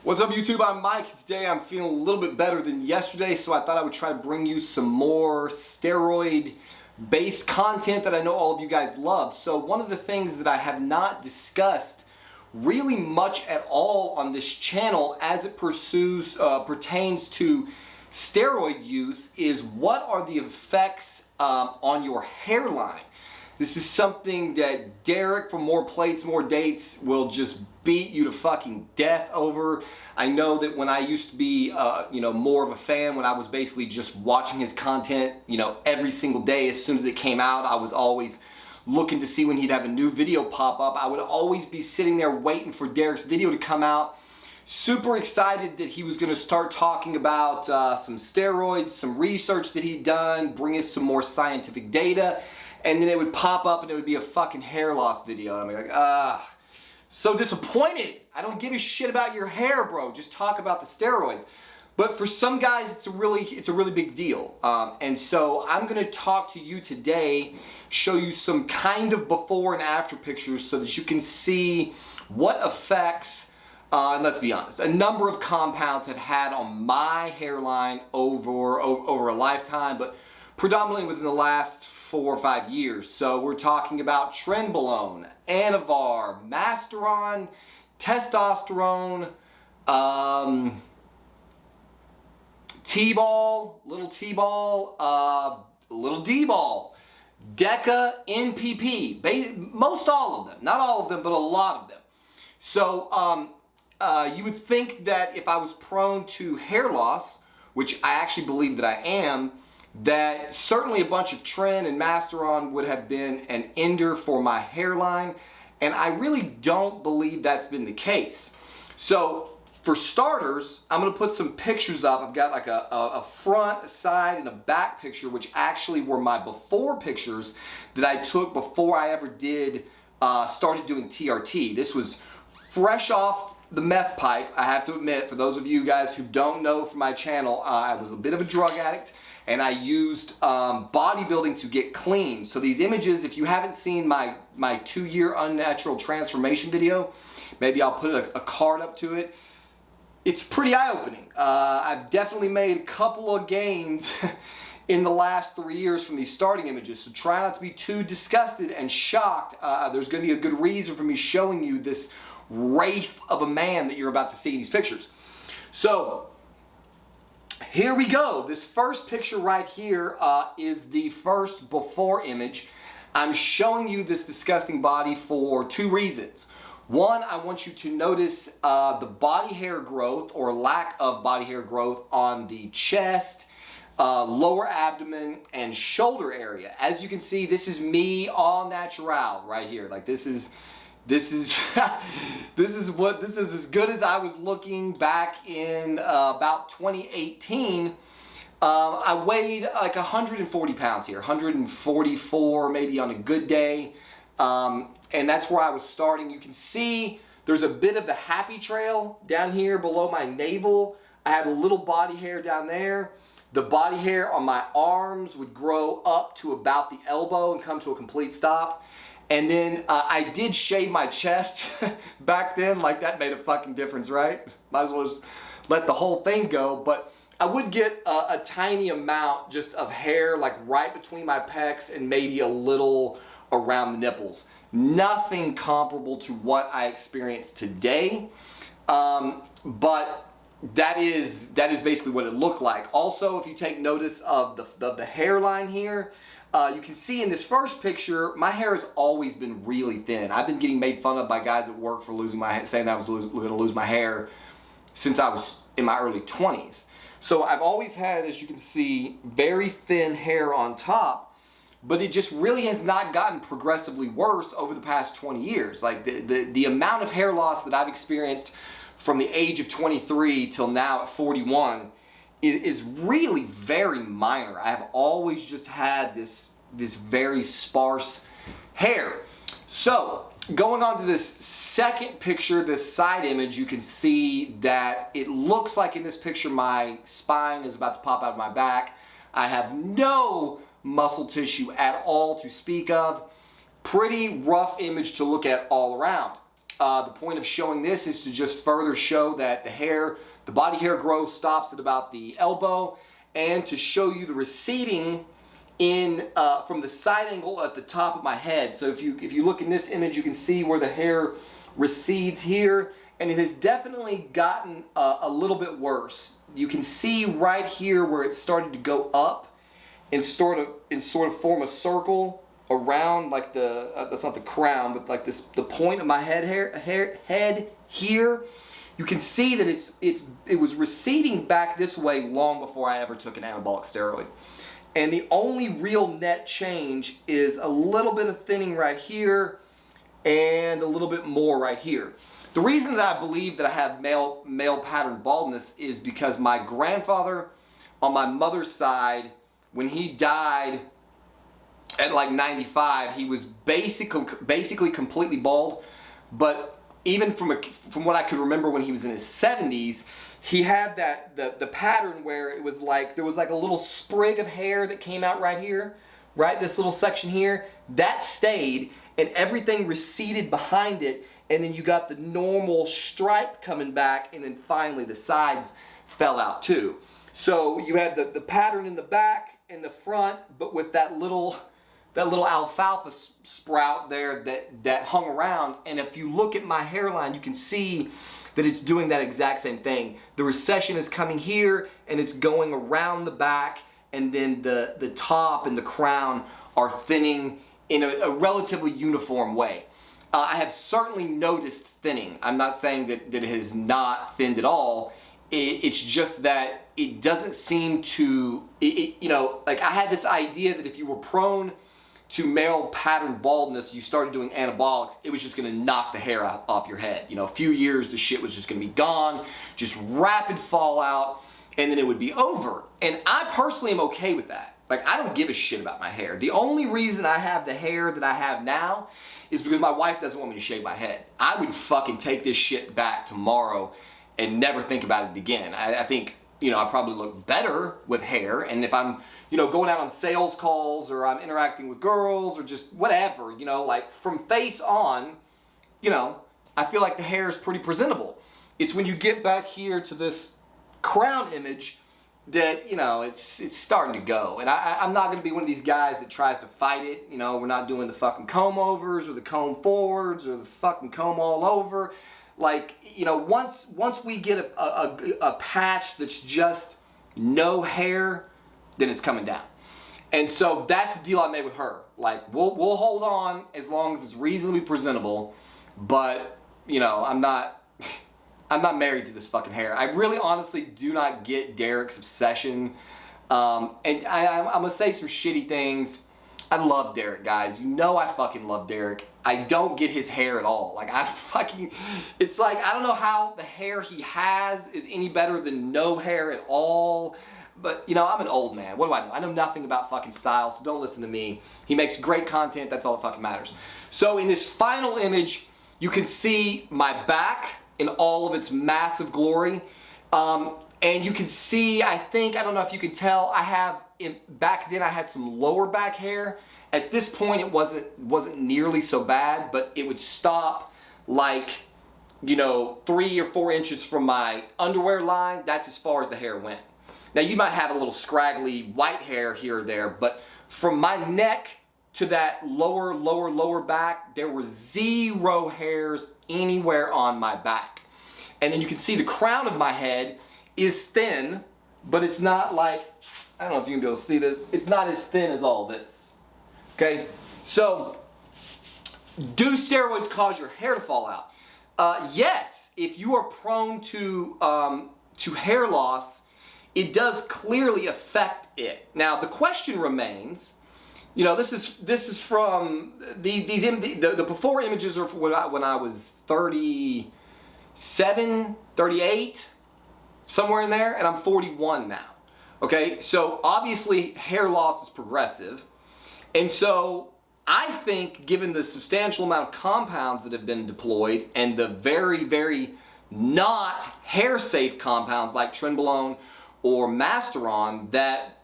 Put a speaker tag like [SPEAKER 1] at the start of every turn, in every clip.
[SPEAKER 1] What's up YouTube? I'm Mike. Today I'm feeling a little bit better than yesterday, so I thought I would try to bring you some more steroid based content that I know all of you guys love. So one of the things that I have not discussed really much at all on this channel as it pertains to steroid use is what are the effects on your hairline. This is something that Derek from More Plates, More Dates will just beat you to fucking death over. I know that when I used to be, more of a fan, when I was basically just watching his content, every single day as soon as it came out, I was always looking to see when he'd have a new video pop up. I would always be sitting there waiting for Derek's video to come out. Super excited that he was going to start talking about some steroids, some research that he'd done, bring us some more scientific data. And then it would pop up and it would be a fucking hair loss video. And I'm like, so disappointed. I don't give a shit about your hair, bro. Just talk about the steroids. But for some guys, it's a really big deal. And so I'm gonna talk to you today, show you some kind of before and after pictures so that you can see what effects, and let's be honest, a number of compounds have had on my hairline over a lifetime, but predominantly within the last 4 or 5 years. So we're talking about Trenbolone, Anavar, Masteron, testosterone, T-ball, little T-ball, little D-ball, Deca, NPP, most all of them, not all of them, but a lot of them. So you would think that if I was prone to hair loss, which I actually believe that I am, that certainly a bunch of Tren and Masteron would have been an ender for my hairline, and I really don't believe that's been the case. So for starters, I'm going to put some pictures up. I've got like a front, a side, and a back picture, which actually were my before pictures that I took before I ever started doing TRT. This was fresh off the meth pipe, I have to admit. For those of you guys who don't know from my channel, I was a bit of a drug addict, and I used bodybuilding to get clean. So these images, if you haven't seen my 2-year unnatural transformation video, maybe I'll put a card up to it. It's pretty eye-opening. I've definitely made a couple of gains in the last 3 years from these starting images, so try not to be too disgusted and shocked. There's going to be a good reason for me showing you this wraith of a man that you're about to see in these pictures. So here we go. This first picture right here is the first before image. I'm showing you this disgusting body for 2 reasons. One, I want you to notice the body hair growth or lack of body hair growth on the chest, lower abdomen, and shoulder area. As you can see, this is me all natural right here. Like this is this is as good as I was looking back in about 2018. I weighed like 140 pounds here, 144 maybe on a good day. And that's where I was starting. You can see there's a bit of the happy trail down here below my navel. I had a little body hair down there. The body hair on my arms would grow up to about the elbow and come to a complete stop. And then I did shave my chest back then. Like that made a fucking difference, right? Might as well just let the whole thing go. But I would get a tiny amount just of hair like right between my pecs and maybe a little around the nipples. Nothing comparable to what I experience today, but that is basically what it looked like. Also, if you take notice of the hairline here, you can see in this first picture, my hair has always been really thin. I've been getting made fun of by guys at work for losing my hair, saying I was going to lose my hair since I was in my early 20s. So I've always had, as you can see, very thin hair on top. But it just really has not gotten progressively worse over the past 20 years. Like the amount of hair loss that I've experienced from the age of 23 till now at 41 is really very minor. I have always just had this very sparse hair. So going on to this second picture, this side image, you can see that it looks like in this picture my spine is about to pop out of my back. I have no muscle tissue at all to speak of. Pretty rough image to look at all around. The point of showing this is to just further show that the body hair growth stops at about the elbow, and to show you the receding from the side angle at the top of my head. So if you look in this image, you can see where the hair recedes here, and it has definitely gotten a little bit worse. You can see right here where it started to go up and sort of form a circle around, like that's not the crown, but like the point of my head here. You can see that it was receding back this way long before I ever took an anabolic steroid. And the only real net change is a little bit of thinning right here and a little bit more right here. The reason that I believe that I have male pattern baldness is because my grandfather on my mother's side, when he died at like 95, he was basically completely bald. But even from what I could remember when he was in his 70s, he had the pattern where it was like there was like a little sprig of hair that came out right here, right? This little section here, that stayed, and everything receded behind it, and then you got the normal stripe coming back, and then finally the sides fell out too. So you had the pattern in the back and the front, but with that little alfalfa sprout there that hung around. And if you look at my hairline, you can see that it's doing that exact same thing. The recession is coming here and it's going around the back, and then the top and the crown are thinning in a relatively uniform way. I have certainly noticed thinning. I'm not saying that it has not thinned at all. It's just that it doesn't seem to, like I had this idea that if you were prone to male pattern baldness, you started doing anabolics, it was just gonna knock the hair off your head. A few years, the shit was just gonna be gone, just rapid fallout, and then it would be over. And I personally am okay with that. Like, I don't give a shit about my hair. The only reason I have the hair that I have now is because my wife doesn't want me to shave my head. I would fucking take this shit back tomorrow and never think about it again. I think, I probably look better with hair, and if I'm, going out on sales calls, or I'm interacting with girls, or just whatever, like from face on, I feel like the hair is pretty presentable. It's when you get back here to this crown image that, it's starting to go. And I'm not gonna be one of these guys that tries to fight it. We're not doing the fucking comb overs, or the comb forwards, or the fucking comb all over. Like, once we get a patch that's just no hair, then it's coming down. And so that's the deal I made with her. Like, we'll hold on as long as it's reasonably presentable, but I'm not married to this fucking hair. I really honestly do not get Derek's obsession. And I'm gonna say some shitty things. I love Derek, guys. I fucking love Derek. I don't get his hair at all. Like, it's like, I don't know how the hair he has is any better than no hair at all. But, I'm an old man. What do I know? I know nothing about fucking style, so don't listen to me. He makes great content. That's all that fucking matters. So in this final image, you can see my back in all of its massive glory. And you can see, I don't know if you can tell, back then I had some lower back hair. At this point, it wasn't nearly so bad, but it would stop like, 3 or 4 inches from my underwear line. That's as far as the hair went. Now, you might have a little scraggly white hair here or there, but from my neck to that lower back, there were 0 hairs anywhere on my back. And then you can see the crown of my head is thin, but it's not like, I don't know if you can be able to see this, it's not as thin as all this. Okay? So, do steroids cause your hair to fall out? Yes, if you are prone to hair loss, it does clearly affect it. Now, the question remains, this is from the before images are from when I was 37, 38, somewhere in there, and I'm 41 now. Okay, so obviously hair loss is progressive, and so I think, given the substantial amount of compounds that have been deployed and the very, very not hair-safe compounds like Trenbolone or Masteron, that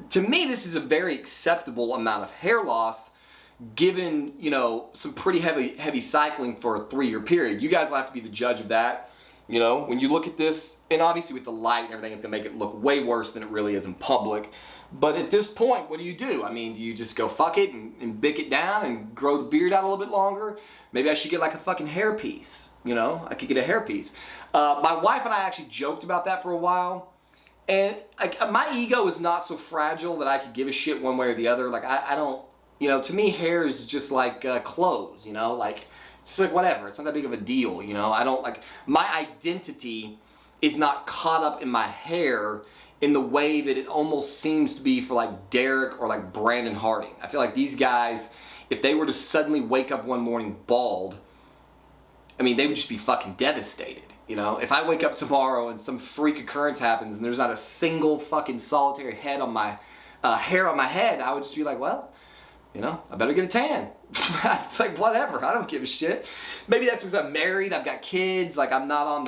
[SPEAKER 1] to me this is a very acceptable amount of hair loss given, you know, some pretty heavy cycling for a 3-year period. You guys will have to be the judge of that. You know, when you look at this, and obviously with the light and everything, it's gonna make it look way worse than it really is in public. But at this point, what do? I mean, do you just go fuck it and bick it down and grow the beard out a little bit longer? Maybe I should get like a fucking hairpiece, you know? I could get a hairpiece. My wife and I actually joked about that for a while. And my ego is not so fragile that I could give a shit one way or the other. Like, I don't, you know, to me, hair is just like clothes, you know? Like, it's like whatever. It's not that big of a deal, you know? I don't, like, my identity is not caught up in my hair in the way that it almost seems to be for like Derek or like Brandon Harding. I feel like these guys, if they were to suddenly wake up one morning bald, I mean, they would just be fucking devastated. You know, if I wake up tomorrow and some freak occurrence happens and there's not a single fucking solitary head on my hair on my head, I would just be like, well, you know, I better get a tan. It's like, whatever, I don't give a shit. Maybe that's because I'm married, I've got kids, like I'm not on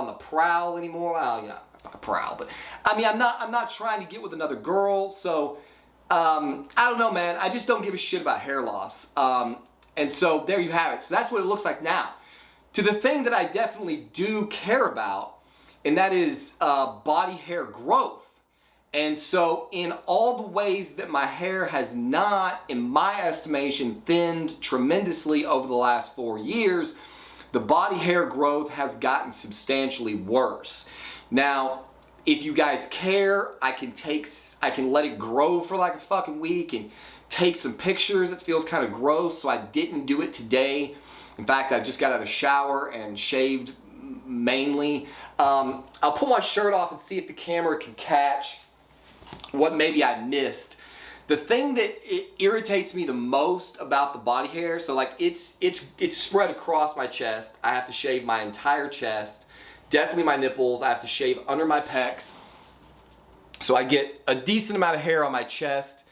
[SPEAKER 1] the prowl anymore. Well, yeah, not prowl, but I mean, I'm not trying to get with another girl, so I don't know, man. I just don't give a shit about hair loss. And so there you have it. So that's what it looks like now. To the thing that I definitely do care about, and that is body hair growth. And so in all the ways that my hair has not, in my estimation, thinned tremendously over the last 4 years, the body hair growth has gotten substantially worse. Now, if you guys care, I can let it grow for like a fucking week and take some pictures. It feels kind of gross, so I didn't do it today. In fact, I just got out of the shower and shaved mainly. I'll pull my shirt off and see if the camera can catch what maybe I missed. The thing that irritates me the most about the body hair, so like it's spread across my chest. I have to shave my entire chest, definitely my nipples. I have to shave under my pecs. So I get a decent amount of hair on my chest.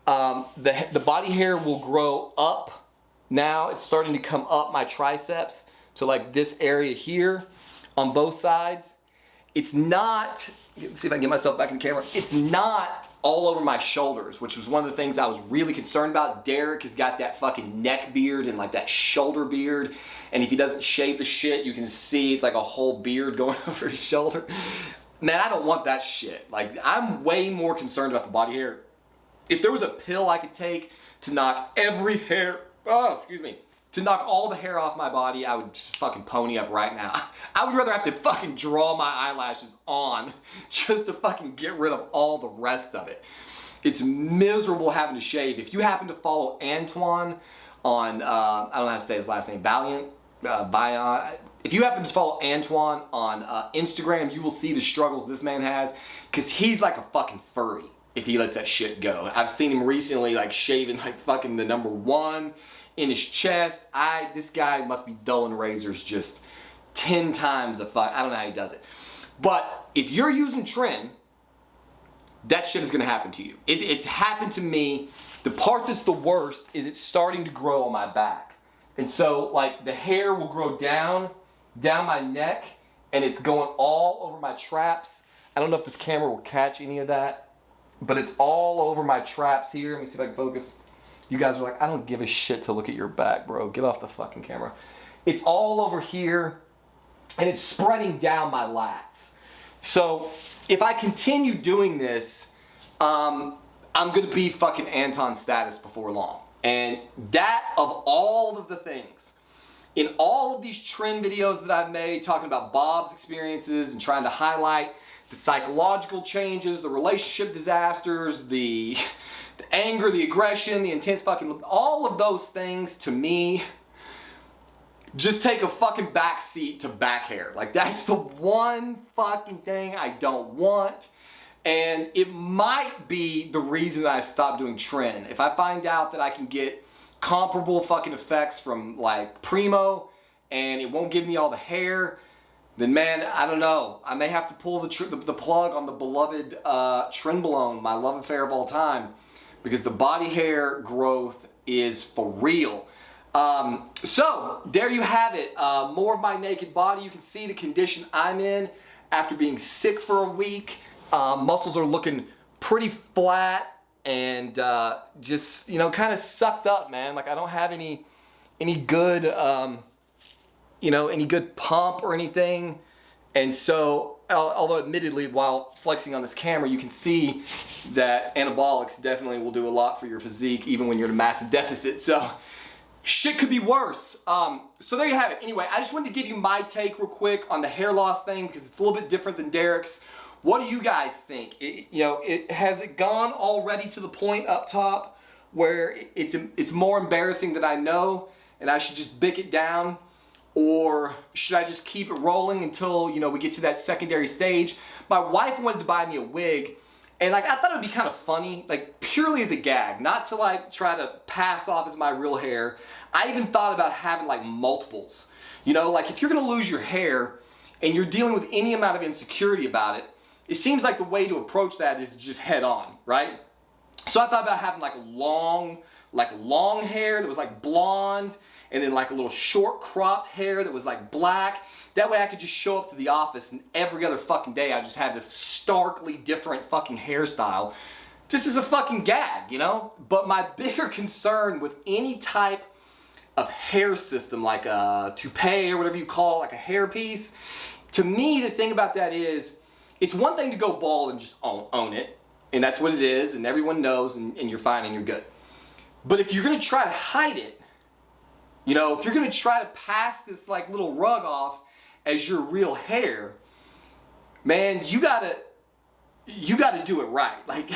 [SPEAKER 1] The body hair will grow up. Now it's starting to come up my triceps to like this area here on both sides. It's not, let's see if I can get myself back in the camera. It's not all over my shoulders, which was one of the things I was really concerned about. Derek has got that fucking neck beard and like that shoulder beard. And if he doesn't shave the shit, you can see it's like a whole beard going over his shoulder. Man, I don't want that shit. Like, I'm way more concerned about the body hair. If there was a pill I could take to knock every hair, to knock all the hair off my body, I would just fucking pony up right now. I would rather have to fucking draw my eyelashes on just to fucking get rid of all the rest of it. It's miserable having to shave. If you happen to follow Antoine on, I don't know how to say his last name, Bion. If you happen to follow Antoine on Instagram, you will see the struggles this man has, because he's like a fucking furry if he lets that shit go. I've seen him recently like shaving like fucking the number 1 in his chest. This guy must be dulling razors just 10 times a fuck. I don't know how he does it. But if you're using Tren, that shit is gonna happen to you. It's happened to me. The part that's the worst is it's starting to grow on my back. And so like the hair will grow down my neck, and it's going all over my traps. I don't know if this camera will catch any of that, but it's all over my traps here. Let me see if I can focus. You guys are like, I don't give a shit to look at your back, bro. Get off the fucking camera. It's all over here, and it's spreading down my lats. So if I continue doing this, I'm gonna be fucking Anton status before long. And that, of all of the things, in all of these Tren videos that I've made, talking about Bob's experiences and trying to highlight the psychological changes, the relationship disasters, the anger, the aggression, the intense fucking, all of those things to me just take a fucking backseat to back hair. Like, that's the one fucking thing I don't want. And it might be the reason that I stopped doing Tren. If I find out that I can get comparable fucking effects from like Primo and it won't give me all the hair, then man, I don't know. I may have to pull the plug on the beloved Trenbolone, my love affair of all time, because the body hair growth is for real. So there you have it. More of my naked body. You can see the condition I'm in after being sick for a week. Muscles are looking pretty flat and just, you know, kind of sucked up, man. Like I don't have any good, you know, any good pump or anything. And so, although admittedly, while flexing on this camera, you can see that anabolics definitely will do a lot for your physique, even when you're in a massive deficit. So, shit could be worse. So there you have it. Anyway, I just wanted to give you my take real quick on the hair loss thing because it's a little bit different than Derek's. What do you guys think? Has it gone already to the point up top where it's more embarrassing than I know, and I should just bick it down? Or should I just keep it rolling until, you know, we get to that secondary stage? My wife wanted to buy me a wig, and like I thought it would be kind of funny, like purely as a gag, not to like try to pass off as my real hair. I even thought about having like multiples. You know, like if you're gonna lose your hair and you're dealing with any amount of insecurity about it, it seems like the way to approach that is just head on, right? So I thought about having like long hair that was like blonde, and then like a little short cropped hair that was like black. That way I could just show up to the office and every other fucking day I just had this starkly different fucking hairstyle. Just as a fucking gag, you know? But my bigger concern with any type of hair system, like a toupee or whatever you call it, like a hair piece, to me the thing about that is, it's one thing to go bald and just own it, and that's what it is, and everyone knows, and you're fine and you're good. But if you're gonna try to hide it, you know, if you're gonna try to pass this like little rug off as your real hair, man, you gotta do it right. Like,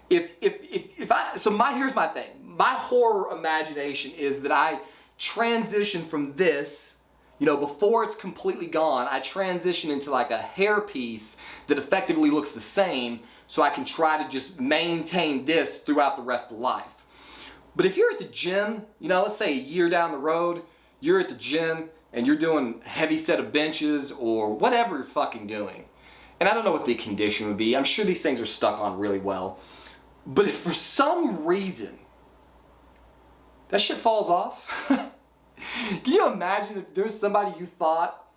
[SPEAKER 1] here's my thing. My horror imagination is that I transition from this, you know, before it's completely gone, I transition into like a hair piece that effectively looks the same, so I can try to just maintain this throughout the rest of life. But if you're at the gym, you know, let's say a year down the road, you're at the gym and you're doing a heavy set of benches or whatever you're fucking doing. And I don't know what the condition would be. I'm sure these things are stuck on really well. But if for some reason that shit falls off, can you imagine if there's somebody you thought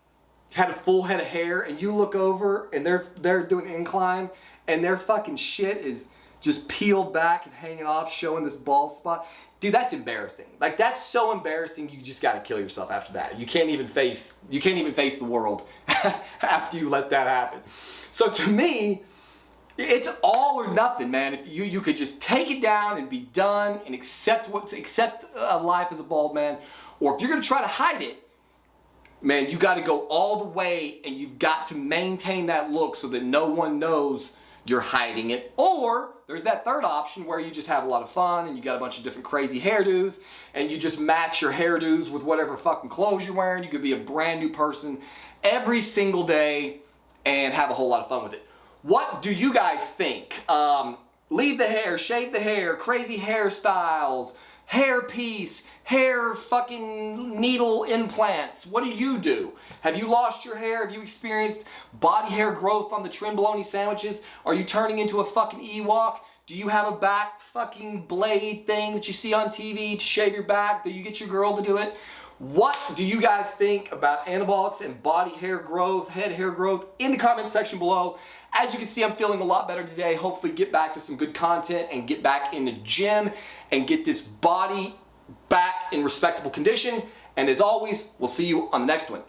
[SPEAKER 1] had a full head of hair and you look over and they're doing an incline and their fucking shit is just peeled back and hanging off, showing this bald spot? Dude, that's embarrassing. Like, that's so embarrassing, you just gotta kill yourself after that. You can't even face the world after you let that happen. So to me, it's all or nothing, man. If you could just take it down and be done and accept life as a bald man, or if you're gonna try to hide it, man, you gotta go all the way and you've got to maintain that look so that no one knows you're hiding it. Or there's that third option where you just have a lot of fun and you got a bunch of different crazy hairdos and you just match your hairdos with whatever fucking clothes you're wearing. You could be a brand new person every single day and have a whole lot of fun with it. What do you guys think? Leave the hair, shave the hair, crazy hairstyles, hair piece, hair fucking needle implants. What do you do? Have you lost your hair? Have you experienced body hair growth on the Trenbolone sandwiches? Are you turning into a fucking Ewok? Do you have a back fucking blade thing that you see on TV to shave your back? Do you get your girl to do it? What do you guys think about anabolics and body hair growth, head hair growth? In the comment section below. As you can see, I'm feeling a lot better today. Hopefully get back to some good content and get back in the gym and get this body back in respectable condition. And as always, we'll see you on the next one.